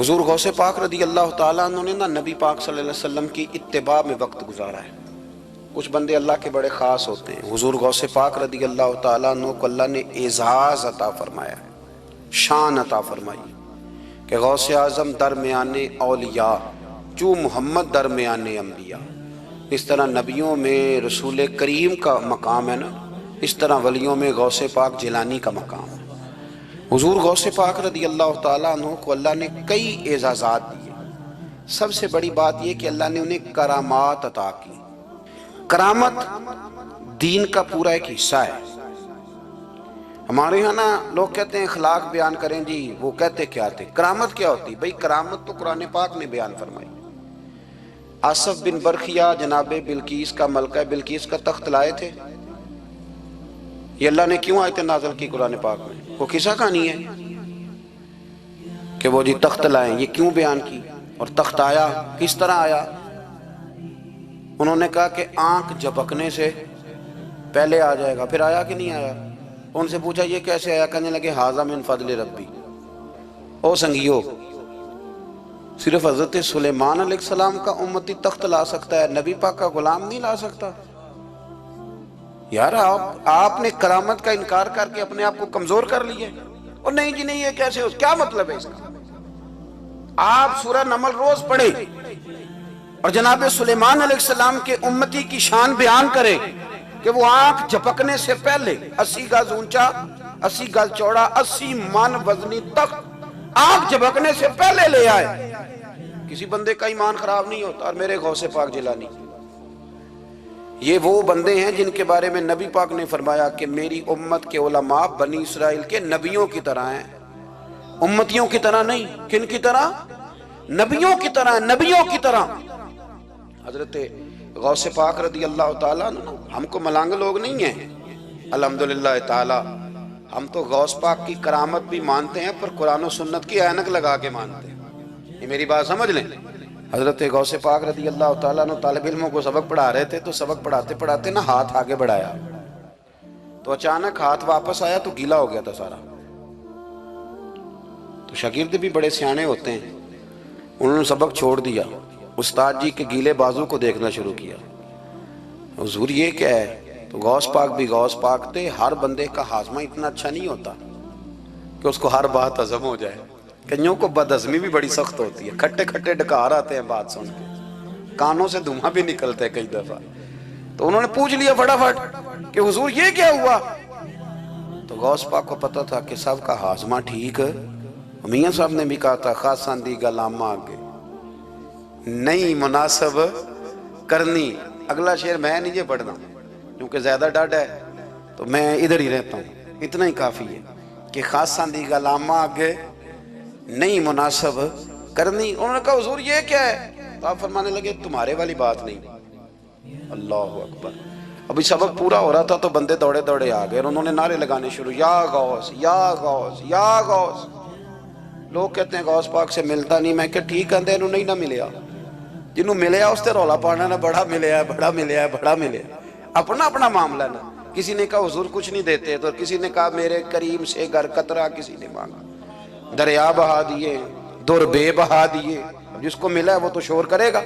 حضور غوث پاک رضی اللہ تعالیٰ عنہ نے نبی پاک صلی اللہ علیہ وسلم کی اتباع میں وقت گزارا ہے۔ کچھ بندے اللہ کے بڑے خاص ہوتے ہیں۔ حضور غوث پاک رضی اللہ تعالیٰ عنہ کو اللہ نے اعزاز عطا فرمایا، شان عطا فرمائی کہ غوث اعظم درمیان اولیاء جو محمد درمیان انبیاء۔ اس طرح نبیوں میں رسول کریم کا مقام ہے نا، اس طرح ولیوں میں غوث پاک جیلانی کا مقام ہے۔ حضور غوث پاک رضی اللہ تعالیٰ عنہ کو اللہ نے کئی اعزازات دیے۔ سب سے بڑی بات یہ کہ اللہ نے انہیں کرامات عطا کی۔ کرامت دین کا پورا ایک حصہ ہے۔ ہمارے ہاں نا لوگ کہتے ہیں اخلاق بیان کریں جی، وہ کہتے کیا تھے؟ کرامت کیا ہوتی؟ بھئی کرامت تو قرآن پاک نے بیان فرمائی۔ آصف بن برخیا جناب بلقیس کا ملکہ بلقیس کا تخت لائے تھے۔ یہ اللہ نے کیوں آیت نازل کی قرآن پاک میں؟ وہ قصہ کہانی ہے کہ وہ جی تخت لائیں، یہ کیوں بیان کی؟ اور تخت آیا کس طرح آیا؟ انہوں نے کہا کہ آنکھ جھپکنے سے پہلے آ جائے گا، پھر آیا کہ نہیں آیا؟ ان سے پوچھا یہ کیسے آیا؟ کہنے لگے ھذا من فضل ربی۔ او سنگیو، صرف حضرت سلیمان علیہ السلام کا امتی تخت لا سکتا ہے، نبی پاک کا غلام نہیں لا سکتا؟ یار آپ نے کرامت کا انکار کر کے اپنے آپ کو کمزور کر لیا۔ اور نہیں جی نہیں، یہ کیسے ہو؟ کیا مطلب ہے اس کا؟ آپ سورہ نمل روز پڑھیں اور جناب سلیمان علیہ السلام کے امتی کی شان بیان کریں کہ وہ آنکھ جھپکنے سے پہلے 80 گز اونچا، 80 گز چوڑا، 80 من وزنی تخت آنکھ جھپکنے سے پہلے لے آئے۔ کسی بندے کا ایمان خراب نہیں ہوتا۔ اور میرے غوث پاک جیلانی، یہ وہ بندے ہیں جن کے بارے میں نبی پاک نے فرمایا کہ میری امت کے علماء بنی اسرائیل کے نبیوں کی طرح ہیں، امتیوں کی طرح نہیں۔ کن کی طرح؟ نبیوں کی طرح، نبیوں کی طرح۔ حضرت غوث پاک رضی اللہ تعالیٰ عنہ، ہم کو ملانگ لوگ نہیں ہیں الحمدللہ تعالیٰ، ہم تو غوث پاک کی کرامت بھی مانتے ہیں پر قرآن و سنت کی اینک لگا کے مانتے ہیں۔ یہ میری بات سمجھ لیں۔ حضرت غوث پاک رضی اللہ تعالیٰ عنہ طالب علموں کو سبق پڑھا رہے تھے، تو سبق پڑھاتے پڑھاتے نا ہاتھ آگے بڑھایا تو اچانک ہاتھ واپس آیا تو گیلا ہو گیا تھا سارا۔ تو شاگرد بھی بڑے سیانے ہوتے ہیں، انہوں نے سبق چھوڑ دیا، استاد جی کے گیلے بازو کو دیکھنا شروع کیا۔ حضور یہ کیا ہے؟ تو غوث پاک بھی غوث پاک تھے۔ ہر بندے کا ہاضمہ اتنا اچھا نہیں ہوتا کہ اس کو ہر بات ہضم ہو جائے۔ کئیوں کو بد ہضمی بھی بڑی سخت ہوتی ہے، کھٹے کھٹے ڈکار آتے ہیں بات سن کے، کانوں سے دھواں بھی نکلتے ہیں کئی دفعہ۔ تو انہوں نے پوچھ لیا فٹافٹ کہ حضور یہ کیا ہوا؟ تو غوث پاک کو پتا تھا کہ سب کا ہاضمہ ٹھیک ہے۔ میاں صاحب نے بھی کہا تھا خاصاں دی گلامہ آگے نہیں مناسب کرنی۔ اگلا شعر میں نہیں یہ پڑھنا کیونکہ زیادہ ڈاڈ ہے تو میں ادھر ہی رہتا ہوں، اتنا ہی کافی ہے کہ خاصاں دی گلامہ آگے نہیں مناسب کرنی۔ انہوں نے کہا حضور یہ کیا ہے؟ تو آپ فرمانے لگے تمہارے والی بات نہیں۔ اللہ اکبر۔ ابھی سبق پورا ہو رہا تھا تو بندے دوڑے دوڑے آ گئے اور انہوں نے نعرے لگانے شروع، یا غوث یا غوث یا غوث۔ لوگ کہتے ہیں غوث پاک سے ملتا نہیں، میں کہ ٹھیک ہے انہوں نہیں نہ ملیا، جنہوں ملیا اس تے رولا پانا نہ بڑا ملیا ہے بڑا ملیا ہے بڑا ملیا ہے، اپنا اپنا معاملہ نا۔ کسی نے کہا حضور کچھ نہیں دیتے، تو کسی نے کہا میرے کریم سے گر قطرہ کسی نے مانگا، دریا بہا دیے، در بے بہا دیے، جس کو ملا ہے وہ تو شور کرے گا۔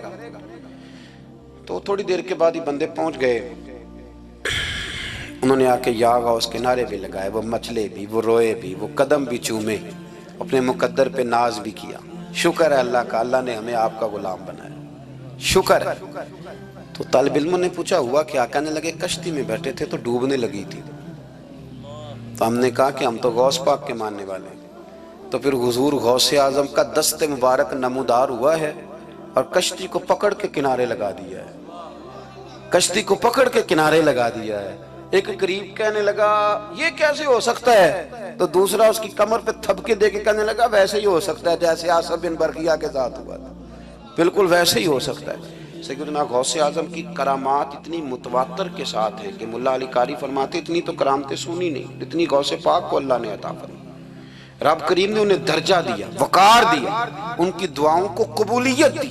تو تھوڑی دیر کے بعد ہی بندے پہنچ گئے، انہوں نے آ کے یا غوث کے نعرے بھی لگائے، وہ مچلے بھی، وہ روئے بھی، وہ قدم بھی چومے، اپنے مقدر پہ ناز بھی کیا۔ شکر ہے اللہ کا، اللہ نے ہمیں آپ کا غلام بنایا، شکر ہے۔ تو طالب علموں نے پوچھا ہوا کیا؟ کہنے لگے کشتی میں بیٹھے تھے تو ڈوبنے لگی تھی، تو ہم نے کہا کہ ہم تو غوث پاک کے ماننے والے ہیں۔ تو پھر حضور غوث اعظم کا دست مبارک نمودار ہوا ہے اور کشتی کو پکڑ کے کنارے لگا دیا ہے، کشتی کو پکڑ کے کنارے لگا دیا ہے۔ ایک قریب کہنے لگا یہ کیسے ہو سکتا ہے؟ تو دوسرا اس کی کمر پہ تھپکے دے کے کہنے لگا ویسے ہی ہو سکتا ہے جیسے آصف بن برخیا کے ساتھ ہوا تھا، بالکل ویسے ہی ہو سکتا ہے۔ سیدنا غوث اعظم کی کرامات اتنی متواتر کے ساتھ ہیں کہ ملا علی قاری فرماتے اتنی تو کرامتیں سنی نہیں جتنی غوث پاک کو اللہ نے عطا فرمائی۔ رب کریم نے انہیں درجہ دیا، وقار دیا، ان کی دعاؤں کو قبولیت دی،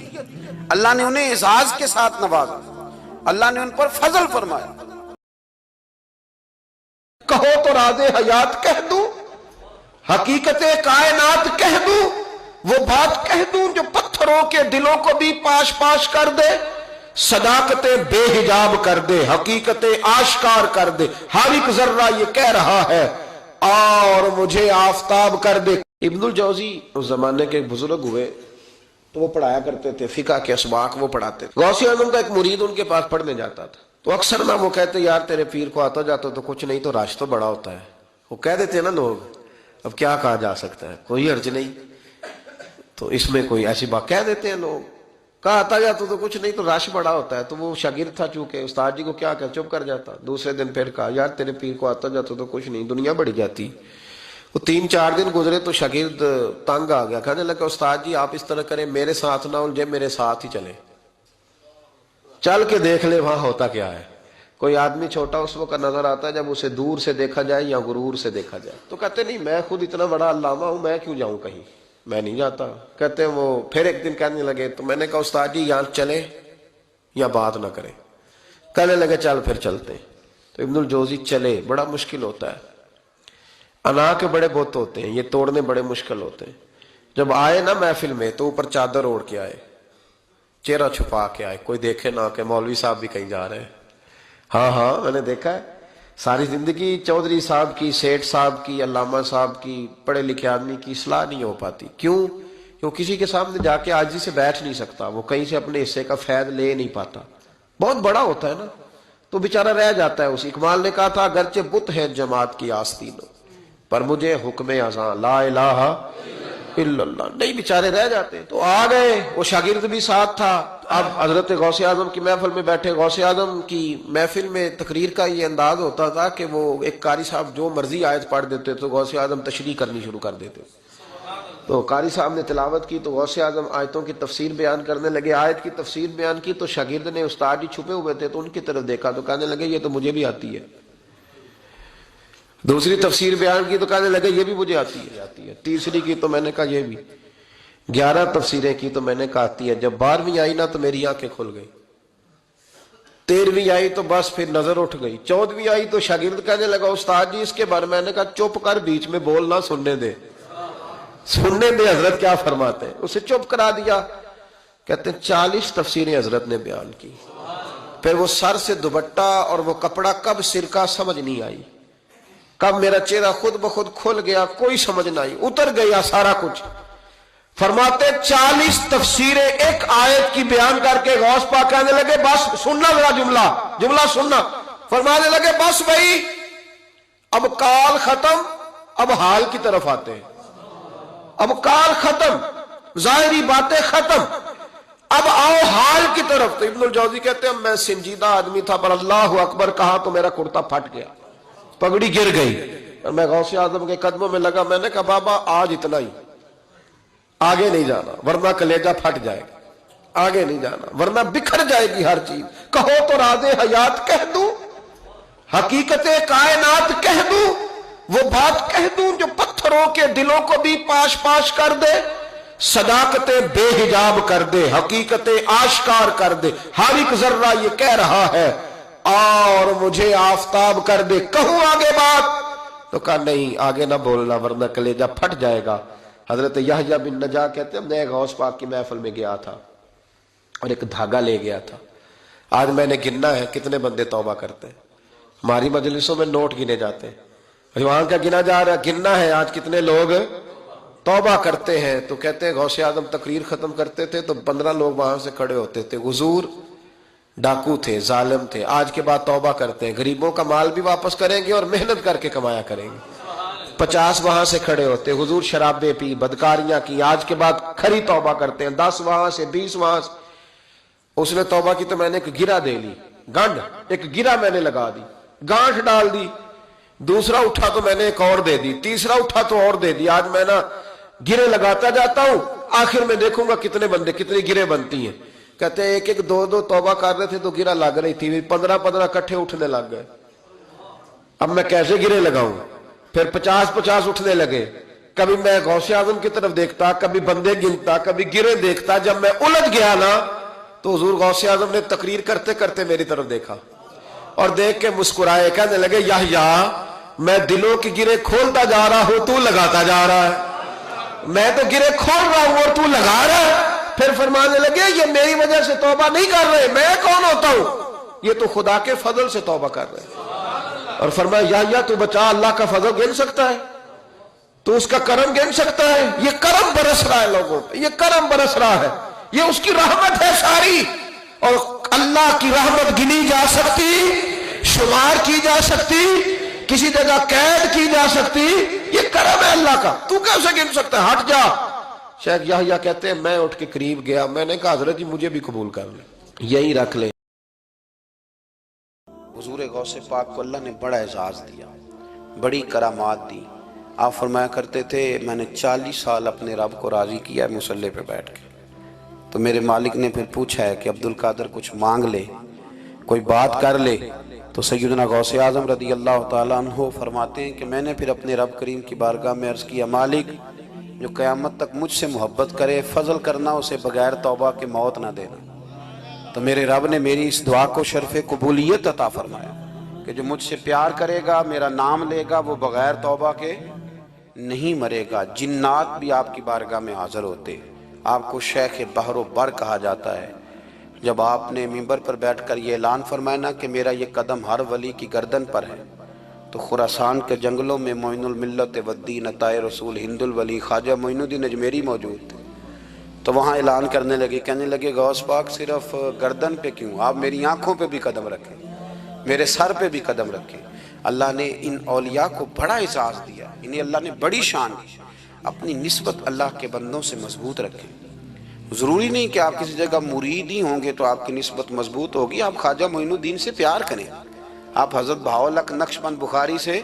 اللہ نے انہیں اعزاز کے ساتھ نوازا، اللہ نے ان پر فضل فرمایا۔ کہو تو راز حیات کہہ دوں، حقیقت کائنات کہہ دوں، وہ بات کہہ دوں جو پتھروں کے دلوں کو بھی پاش پاش کر دے، صداقتیں بے حجاب کر دے، حقیقتیں آشکار کر دے، ہر ایک ذرہ یہ کہہ رہا ہے اور مجھے آفتاب کر دے۔ ابن الجوزی اس زمانے کے بزرگ ہوئے تو وہ پڑھایا کرتے تھے، فقہ کے اسباق وہ پڑھاتے تھے۔ غوث اعظم کا ایک مرید ان کے پاس پڑھنے جاتا تھا تو اکثر نہ وہ کہتے یار تیرے پیر کو آتا جاتا تو کچھ نہیں، تو رش تو بڑا ہوتا ہے۔ وہ کہہ دیتے نا لوگ، اب کیا کہا جا سکتا ہے، کوئی حرج نہیں، تو اس میں کوئی ایسی بات کہہ دیتے ہیں لوگ، کہا آتا جاتا تو کچھ نہیں، تو رش بڑا ہوتا ہے۔ تو وہ شاگرد تھا چونکہ، استاد جی کو کیا کہ چپ کر جاتا۔ دوسرے دن پھر کہا یار تیرے پیر کو آتا جاتا تو کچھ نہیں، دنیا بڑھ جاتی۔ وہ 3-4 دن گزرے تو شاگرد تنگ آ گیا، کہنے لگا استاد جی آپ اس طرح کریں، میرے ساتھ نہ الجھے، میرے ساتھ ہی چلے، چل کے دیکھ لے وہاں ہوتا کیا ہے۔ کوئی آدمی چھوٹا اس وقت نظر آتا ہے جب اسے دور سے دیکھا جائے یا غرور سے دیکھا جائے، تو کہتے نہیں میں خود اتنا بڑا علامہ ہوں، میں کیوں جاؤں کہیں، میں نہیں جاتا۔ کہتے ہیں وہ پھر ایک دن کہنے لگے، تو میں نے کہا استاد جی یہاں چلے یا بات نہ کریں، کہنے لگے چل پھر چلتے۔ تو ابن الجوزی چلے، بڑا مشکل ہوتا ہے، انا کے بڑے بت ہوتے ہیں، یہ توڑنے بڑے مشکل ہوتے ہیں۔ جب آئے نا محفل میں تو اوپر چادر اوڑھ کے آئے، چہرہ چھپا کے آئے، کوئی دیکھے نہ کہ مولوی صاحب بھی کہیں جا رہے ہیں۔ ہاں میں نے دیکھا ہے، ساری زندگی چودھری صاحب کی، سیٹھ صاحب کی، علامہ صاحب کی، پڑھے لکھے آدمی کی اصلاح نہیں ہو پاتی۔ کیوں؟ کسی کے سامنے جا کے عاجزی سے بیٹھ نہیں سکتا، وہ کہیں سے اپنے حصے کا فیض لے نہیں پاتا، بہت بڑا ہوتا ہے نا، تو بیچارہ رہ جاتا ہے۔ اس اقبال نے کہا تھا اگرچہ بت ہے جماعت کی آستینوں پر مجھے حکم اذاں لا الہ الا اللہ، نہیں بیچارے رہ جاتے۔ تو آ گئے، وہ شاگرد بھی ساتھ تھا۔ اب حضرت غوث اعظم کی محفل میں بیٹھے، غوث اعظم کی محفل میں تقریر کا یہ انداز ہوتا تھا کہ وہ ایک قاری صاحب جو مرضی آیت پڑھ دیتے تو غوث اعظم تشریح کرنی شروع کر دیتے۔ تو قاری صاحب نے تلاوت کی تو غوث اعظم آیتوں کی تفسیر بیان کرنے لگے، آیت کی تفسیر بیان کی تو شاگرد نے، استاد جی چھپے ہوئے تھے تو ان کی طرف دیکھا تو کہنے لگے یہ تو مجھے بھی آتی ہے۔ دوسری تفسیر بیان کی تو کہنے لگے یہ بھی مجھے آتی ہے۔ تیسری کی تو میں نے کہا یہ بھی۔ 11 تفسیریں کی تو میں نے کہا آتی ہے۔ جب 12ویں آئی نا تو میری آنکھیں کھل گئی، 13ویں آئی تو بس پھر نظر اٹھ گئی، 14ویں آئی تو شاگرد کہنے لگا استاد جی اس کے بارے میں نے کہا چپ کر، بیچ میں بولنا، سننے دے حضرت کیا فرماتے ہیں۔ اسے چپ کرا دیا۔ کہتے ہیں 40 تفسیریں حضرت نے بیان کی، پھر وہ سر سے دوپٹہ اور وہ کپڑا کب سرکہ سمجھ نہیں آئی، کب میرا چہرہ خود بخود کھل گیا کوئی سمجھ نہ آئی، اتر گیا سارا کچھ۔ فرماتے 40 تفسیریں ایک آیت کی بیان کر کے غوث پاک کہنے لگے بس سننا میرا جملہ سننا۔ فرمانے لگے بس بھائی اب کال ختم، اب حال کی طرف آتے ہیں، اب کال ختم، ظاہری باتیں ختم، اب آؤ حال کی طرف۔ تو ابن الجوزی کہتے ہیں میں سنجیدہ آدمی تھا پر اللہ اکبر کہا تو میرا کرتا پھٹ گیا، پگڑی گر گئی، اور میں غوث اعظم کے قدموں میں لگا۔ میں نے کہا بابا آج اتنا ہی، آگے نہیں جانا ورنہ کلیجہ پھٹ جائے گا، آگے نہیں جانا ورنہ بکھر جائے گی ہر چیز۔ کہو تو راز حیات کہہ دوں، حقیقت کائنات کہہ دوں، وہ بات کہہ دوں جو پتھروں کے دلوں کو بھی پاش پاش کر دے، صداقتیں بے حجاب کر دے، حقیقتیں آشکار کر دے، ہر ایک ذرہ یہ کہہ رہا ہے اور مجھے آفتاب کر دے۔ کہوں آگے بات؟ تو کہا نہیں آگے نہ بولنا ورنہ کلیجہ پھٹ جائے گا۔ حضرت یحییٰ بن نجاح کہتے ہیں میں غوث پاک کی محفل میں گیا تھا اور ایک دھاگا لے گیا تھا۔ آج میں نے گننا ہے کتنے بندے توبہ کرتے ہیں، ہماری مجلسوں میں نوٹ گنے جاتے ہیں، وہاں کیا گنا جا رہا ہے، گننا ہے آج کتنے لوگ توبہ کرتے ہیں۔ تو کہتے ہیں غوث اعظم تقریر ختم کرتے تھے تو 15 لوگ وہاں سے کھڑے ہوتے تھے، حضور ڈاکو تھے، ظالم تھے، آج کے بعد توبہ کرتے ہیں، غریبوں کا مال بھی واپس کریں گے اور محنت کر کے کمایا کریں گے۔ 50 وہاں سے کھڑے ہوتے، حضور شرابیں پی، بدکاریاں کی، آج کے بعد کھری توبہ کرتے ہیں، 10 وہاں سے، 20 وہاں سے۔ اس نے توبہ کی تو میں نے ایک گرہ دے لی، گنڈ ایک گرہ میں نے لگا دی، گانٹھ ڈال دی، دوسرا اٹھا تو میں نے ایک اور دے دی، تیسرا اٹھا تو اور دے دی۔ آج میں نا گرے لگاتا جاتا ہوں، آخر میں دیکھوں گا کتنے بندے کتنی گرے بنتی ہیں۔ کہتے ہیں 1-1 2-2 توبہ کر رہے تھے تو گرہ لگ رہی تھی، 15-15 کٹھے اٹھنے لگ گئے۔ اب میں کیسے گرے لگاؤں؟ پھر 50-50 اٹھنے لگے۔ کبھی میں غوث اعظم کی طرف دیکھتا، کبھی بندے گنتا، کبھی گرے دیکھتا۔ جب میں الجھ گیا نا تو حضور غوث اعظم نے تقریر کرتے کرتے میری طرف دیکھا اور دیکھ کے مسکرائے، کہنے لگے یحییٰ میں دلوں کی گرے کھولتا جا رہا ہوں، تو لگاتا جا رہا ہے۔ میں تو گرے کھول رہا ہوں اور تو لگا رہا ہے. پھر فرمانے لگے یہ میری وجہ سے توبہ نہیں کر رہے, میں کون ہوتا ہوں, یہ تو خدا کے فضل سے توبہ کر رہے ہیں. اور فرمایا یا تو بچا, اللہ کا فضل گن سکتا ہے, تو اس کا کرم گن سکتا ہے. یہ کرم برس رہا ہے لوگوں پہ, یہ کرم برس رہا ہے, یہ اس کی رحمت ہے ساری. اور اللہ کی رحمت گنی جا سکتی, شمار کی جا سکتی, کسی جگہ قید کی جا سکتی, یہ کرم ہے اللہ کا. تو کیسے گن سکتا ہے؟ ہٹ جا. شیخ یحییٰ کہتے ہیں میں اٹھ کے قریب گیا, میں نے کہا حضرت جی مجھے بھی قبول کر لیں, یہی رکھ لیں. حضور غوث پاک کو اللہ نے بڑا اعزاز دیا, بڑی کرامات دی. آپ فرمایا کرتے تھے میں نے 40 سال اپنے رب کو راضی کیا ہے مصلی پہ بیٹھ کے. تو میرے مالک نے پھر پوچھا ہے کہ عبدالقادر کچھ مانگ لے, کوئی بات کر لے. تو سیدنا غوث اعظم رضی اللہ تعالیٰ عنہ فرماتے ہیں کہ میں نے پھر اپنے رب کریم کی بارگاہ میں عرض کیا, مالک جو قیامت تک مجھ سے محبت کرے فضل کرنا, اسے بغیر توبہ کے موت نہ دینا. تو میرے رب نے میری اس دعا کو شرف قبولیت عطا فرمایا کہ جو مجھ سے پیار کرے گا, میرا نام لے گا, وہ بغیر توبہ کے نہیں مرے گا. جنات بھی آپ کی بارگاہ میں حاضر ہوتے. آپ کو شیخ بحر و بر کہا جاتا ہے. جب آپ نے منبر پر بیٹھ کر یہ اعلان فرمایا نا کہ میرا یہ قدم ہر ولی کی گردن پر ہے, تو خراسان کے جنگلوں میں معین الملت والدین عطائے رسول ہند الولی خواجہ معین الدین اجمیری موجود تھے. تو وہاں اعلان کرنے لگے, کہنے لگے غوث پاک صرف گردن پہ کیوں, آپ میری آنکھوں پہ بھی قدم رکھیں, میرے سر پہ بھی قدم رکھیں. اللہ نے ان اولیاء کو بڑا اعزاز دیا, انہیں اللہ نے بڑی شان دی. اپنی نسبت اللہ کے بندوں سے مضبوط رکھیں. ضروری نہیں کہ آپ کسی جگہ مرید ہی ہوں گے تو آپ کی نسبت مضبوط ہوگی. آپ خواجہ معین الدین سے پیار کریں, آپ حضرت بہاؤالحق نقشبند بخاری سے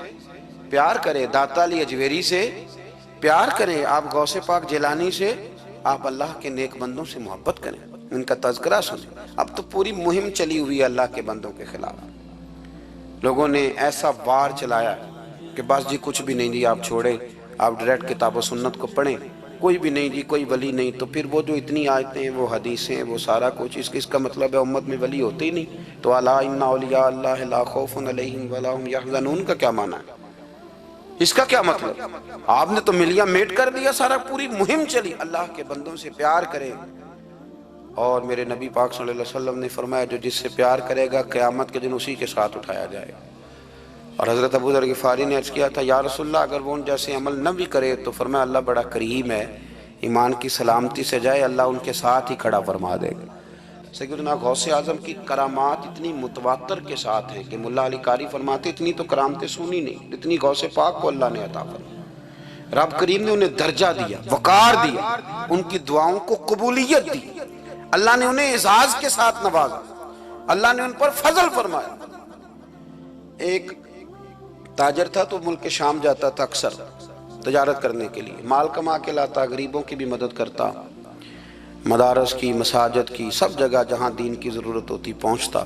پیار کریں, داتا علی اجویری سے پیار کریں, آپ غوث پاک جیلانی سے, آپ اللہ کے نیک بندوں سے محبت کریں, ان کا تذکرہ سنیں. اب تو پوری مہم چلی ہوئی ہے اللہ کے بندوں کے خلاف. لوگوں نے ایسا وار چلایا کہ بس جی کچھ بھی نہیں جی, آپ چھوڑیں, آپ ڈائریکٹ کتاب و سنت کو پڑھیں, کوئی بھی نہیں جی, کوئی ولی نہیں. تو پھر وہ جو اتنی آیتیں ہیں, وہ حدیثیں, وہ سارا کچھ, اس کا مطلب ہے امت میں ولی ہوتے ہی نہیں. تو الا ان اولیاء اللہ لا خوف علیہم ولا هم یحزنون کا کیا معنی ہے, اس کا کیا مطلب؟ آپ نے تو ملیاں میٹ کر دیا سارا, پوری مہم چلی. اللہ کے بندوں سے پیار کریں. اور میرے نبی پاک صلی اللہ علیہ وسلم نے فرمایا جو جس سے پیار کرے گا قیامت کے دن اسی کے ساتھ اٹھایا جائے. اور حضرت ابو ذر غفاری نے عرض کیا تھا یا رسول اللہ اگر وہ ان جیسے عمل نہ بھی کرے تو فرمایا اللہ بڑا کریم ہے, ایمان کی سلامتی سے جائے, اللہ ان کے ساتھ ہی کھڑا فرما دے گا. سیدنا غوث اعظم کی کرامات اتنی متواتر کے ساتھ ہیں کہ ملا علی قاری فرماتے اتنی تو کرامتیں سنی نہیں اتنی غوث پاک کو اللہ نے عطا فرمائی. رب کریم نے انہیں درجہ دیا, وقار دیا, ان کی دعاؤں کو قبولیت دی, اللہ نے انہیں اعزاز کے ساتھ نوازا, اللہ نے ان پر فضل فرمایا. ایک تاجر تھا تو ملک شام جاتا تھا اکثر تجارت کرنے کے لیے, مال کما کے لاتا, غریبوں کی بھی مدد کرتا, مدارس کی, مساجد کی, سب جگہ جہاں دین کی ضرورت ہوتی پہنچتا.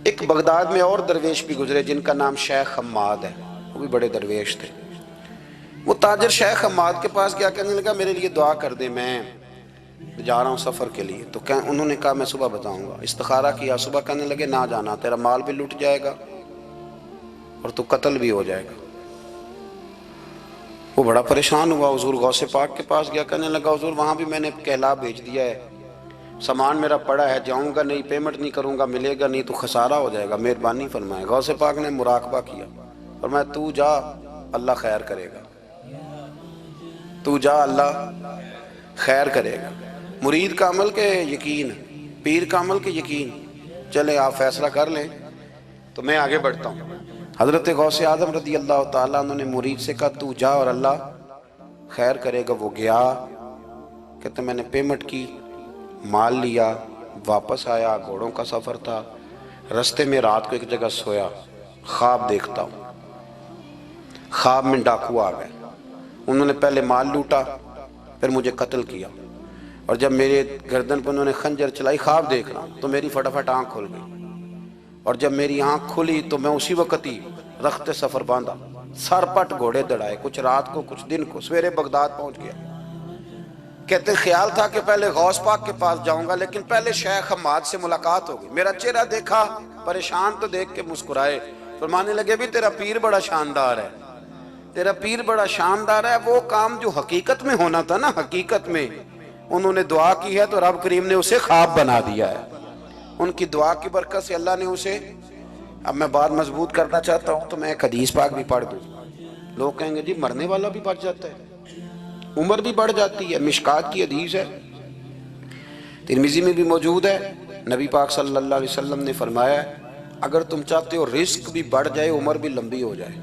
ایک بغداد میں اور درویش بھی گزرے جن کا نام شیخ حماد ہے, وہ بھی بڑے درویش تھے. وہ تاجر شیخ حماد کے پاس گیا, کہنے لگا میرے لیے دعا کر دے, میں جا رہا ہوں سفر کے لیے. تو انہوں نے کہا میں صبح بتاؤں گا. استخارہ کیا, صبح کہنے لگے نہ جانا, تیرا مال بھی لٹ جائے گا اور تو قتل بھی ہو جائے گا. وہ بڑا پریشان ہوا, حضور غوث پاک کے پاس گیا, کہنے لگا حضور وہاں بھی میں نے کہلا بھیج دیا ہے, سامان میرا پڑا ہے, جاؤں گا نہیں, پیمنٹ نہیں کروں گا, ملے گا نہیں تو خسارہ ہو جائے گا, مہربانی فرمائے. غوث پاک نے مراقبہ کیا, فرمایا تو جا اللہ خیر کرے گا, تو جا اللہ خیر کرے گا. مرید کا عمل کے یقین, پیر کا عمل کے یقین, چلے آپ فیصلہ کر لیں تو میں آگے بڑھتا ہوں. حضرت غوث اعظم رضی اللہ تعالیٰ عنہ نے مرید سے کہا تو جا اور اللہ خیر کرے گا. وہ گیا, کہتے میں نے پیمنٹ کی, مال لیا, واپس آیا, گھوڑوں کا سفر تھا, رستے میں رات کو ایک جگہ سویا, خواب دیکھتا ہوں, خواب میں ڈاکو آ گئے, انہوں نے پہلے مال لوٹا پھر مجھے قتل کیا, اور جب میرے گردن پر انہوں نے خنجر چلائی, خواب دیکھ رہا تو میری فٹافٹ آنکھ کھل گئی, اور جب میری آنکھ کھلی تو میں اسی وقت ہی رخت سفر باندھا, سر پٹ گھوڑے دڑائے, کچھ رات کو کچھ دن کو, سویرے بغداد پہنچ گیا. کہتے خیال تھا کہ پہلے غوث پاک کے پاس جاؤں گا, لیکن پہلے شیخ حماد سے ملاقات ہو گئی. میرا چہرہ دیکھا, پریشان تو دیکھ کے مسکرائے, فرمانے لگے بھی تیرا پیر بڑا شاندار ہے, تیرا پیر بڑا شاندار ہے، وہ کام جو حقیقت میں ہونا تھا نا، حقیقت میں انہوں نے دعا کی ہے تو رب کریم نے اسے خواب بنا دیا ہے۔ ان کی دعا کی برکت سے اللہ نے اسے، اب میں بات مضبوط کرنا چاہتا ہوں تو میں ایک حدیث پاک بھی پڑھ دوں۔ لوگ کہیں گے جی مرنے والا بھی بڑھ جاتا ہے، عمر بھی بڑھ جاتی ہے۔ مشکات کی حدیث ہے، ترمذی میں بھی موجود ہے، نبی پاک صلی اللہ علیہ وسلم نے فرمایا ہے اگر تم چاہتے ہو رزق بھی بڑھ جائے، عمر بھی لمبی ہو جائے،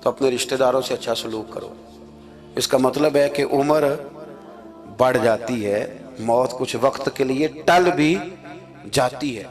تو اپنے رشتہ داروں سے اچھا سلوک کرو۔ اس کا مطلب ہے کہ عمر بڑھ جاتی ہے، موت کچھ وقت کے لیے ٹل بھی جاتی ہے۔